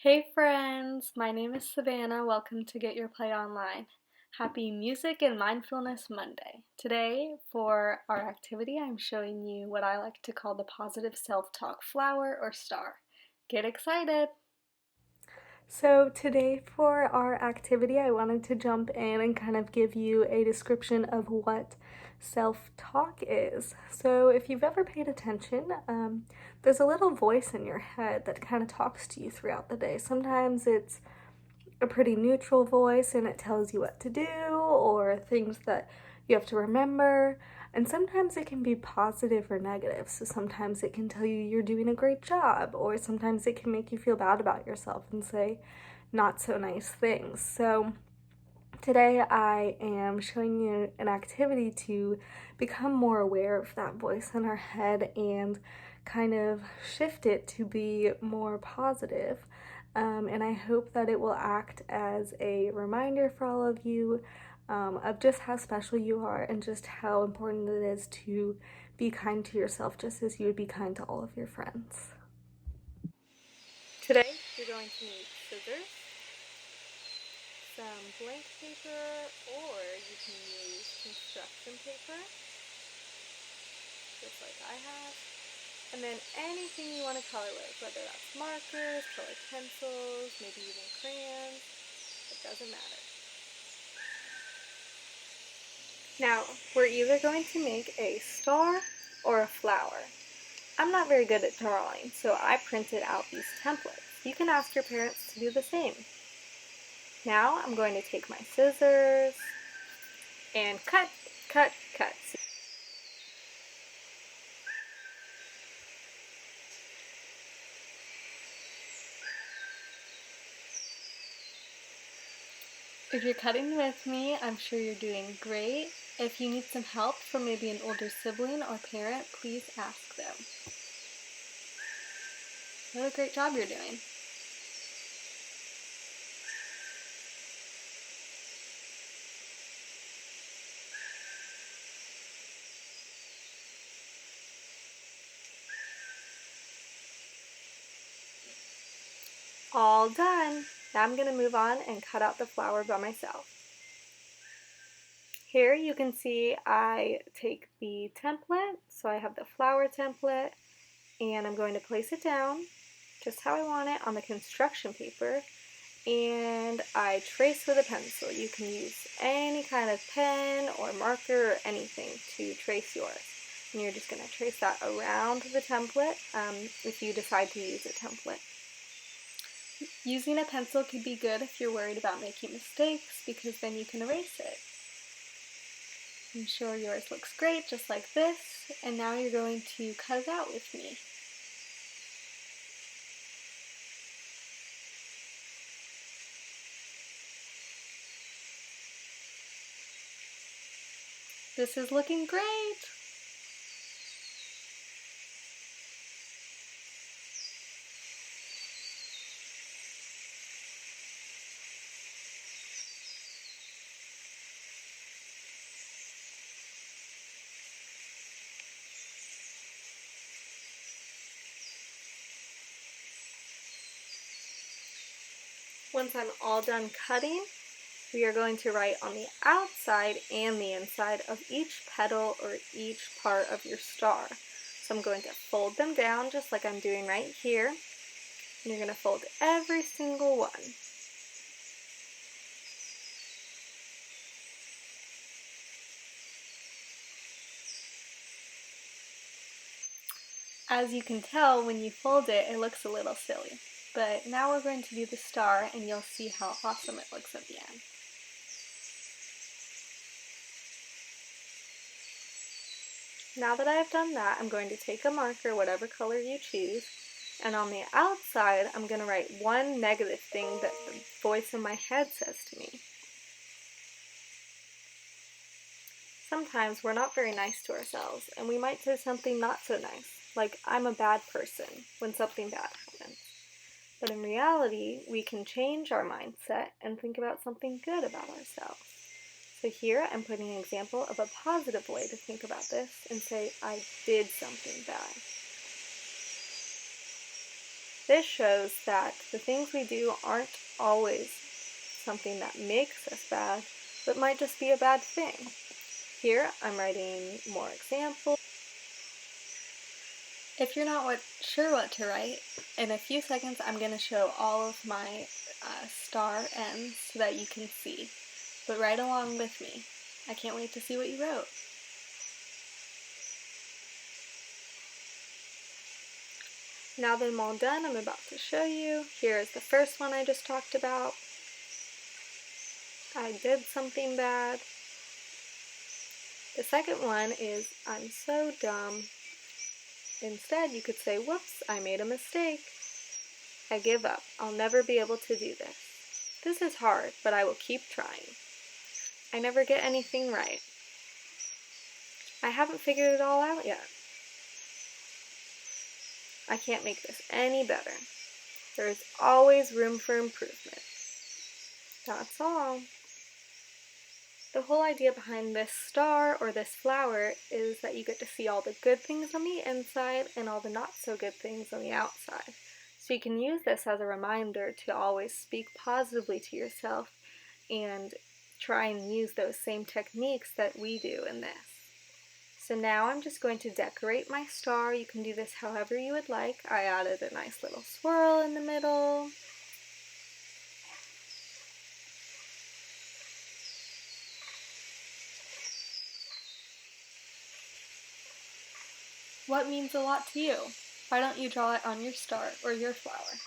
Hey friends, my name is Savannah. Welcome to Get Your Play Online. Happy Music and Mindfulness Monday. Today, for our activity, I'm showing you what I like to call the positive self-talk flower or star. Get excited! So today for our activity, I wanted to jump in and kind of give you a description of what self-talk is. So if you've ever paid attention, there's a little voice in your head that kind of talks to you throughout the day. Sometimes it's a pretty neutral voice and it tells you what to do or things that you have to remember. And sometimes it can be positive or negative. So sometimes it can tell you you're doing a great job, or sometimes it can make you feel bad about yourself and say not so nice things. So today I am showing you an activity to become more aware of that voice in our head and kind of shift it to be more positive. And I hope that it will act as a reminder for all of you of just how special you are and just how important it is to be kind to yourself just as you would be kind to all of your friends. Today you're going to need scissors, some blank paper, or you can use construction paper, just like I have. And then anything you want to color with, whether that's markers, colored pencils, maybe even crayons, it doesn't matter. Now, we're either going to make a star or a flower. I'm not very good at drawing, so I printed out these templates. You can ask your parents to do the same. Now, I'm going to take my scissors and cut, cut, cut. If you're cutting with me, I'm sure you're doing great. If you need some help from maybe an older sibling or parent, please ask them. What a great job you're doing. All done. Now I'm going to move on and cut out the flower by myself. Here you can see I take the template, so I have the flower template, and I'm going to place it down just how I want it on the construction paper, and I trace with a pencil. You can use any kind of pen or marker or anything to trace yours. And you're just going to trace that around the template if you decide to use a template. Using a pencil could be good if you're worried about making mistakes, because then you can erase it. I'm sure yours looks great, just like this, and now you're going to cut it out with me. This is looking great! Once I'm all done cutting, we are going to write on the outside and the inside of each petal or each part of your star. So I'm going to fold them down just like I'm doing right here. And you're going to fold every single one. As you can tell, when you fold it, it looks a little silly. But now we're going to do the star, and you'll see how awesome it looks at the end. Now that I have done that, I'm going to take a marker, whatever color you choose, and on the outside, I'm going to write one negative thing that the voice in my head says to me. Sometimes we're not very nice to ourselves, and we might say something not so nice, like, I'm a bad person, when something bad happens. But in reality, we can change our mindset and think about something good about ourselves. So here I'm putting an example of a positive way to think about this and say, I did something bad. This shows that the things we do aren't always something that makes us bad, but might just be a bad thing. Here, I'm writing more examples. If you're not sure what to write, in a few seconds I'm going to show all of my star ends so that you can see. But write along with me. I can't wait to see what you wrote. Now that I'm all done, I'm about to show you. Here is the first one I just talked about. I did something bad. The second one is, I'm so dumb. Instead, you could say, whoops, I made a mistake. I give up. I'll never be able to do this. This is hard, but I will keep trying. I never get anything right. I haven't figured it all out yet. I can't make this any better. There is always room for improvement. That's all. The whole idea behind this star or this flower is that you get to see all the good things on the inside and all the not so good things on the outside. So you can use this as a reminder to always speak positively to yourself and try and use those same techniques that we do in this. So now I'm just going to decorate my star. You can do this however you would like. I added a nice little swirl in the middle. What means a lot to you? Why don't you draw it on your star or your flower?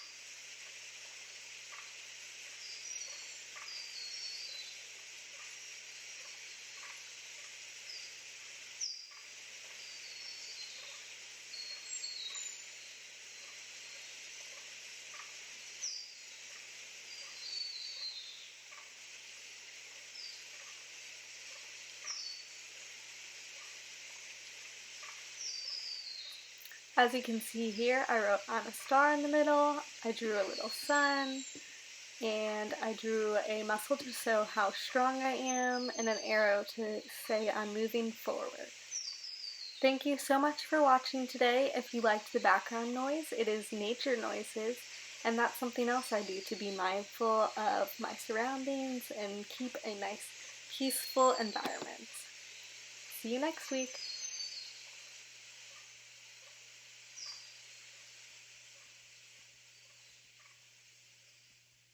As you can see here, I wrote on a star in the middle, I drew a little sun, and I drew a muscle to show how strong I am, and an arrow to say I'm moving forward. Thank you so much for watching today. If you liked the background noise, it is nature noises, and that's something else I do to be mindful of my surroundings and keep a nice, peaceful environment. See you next week.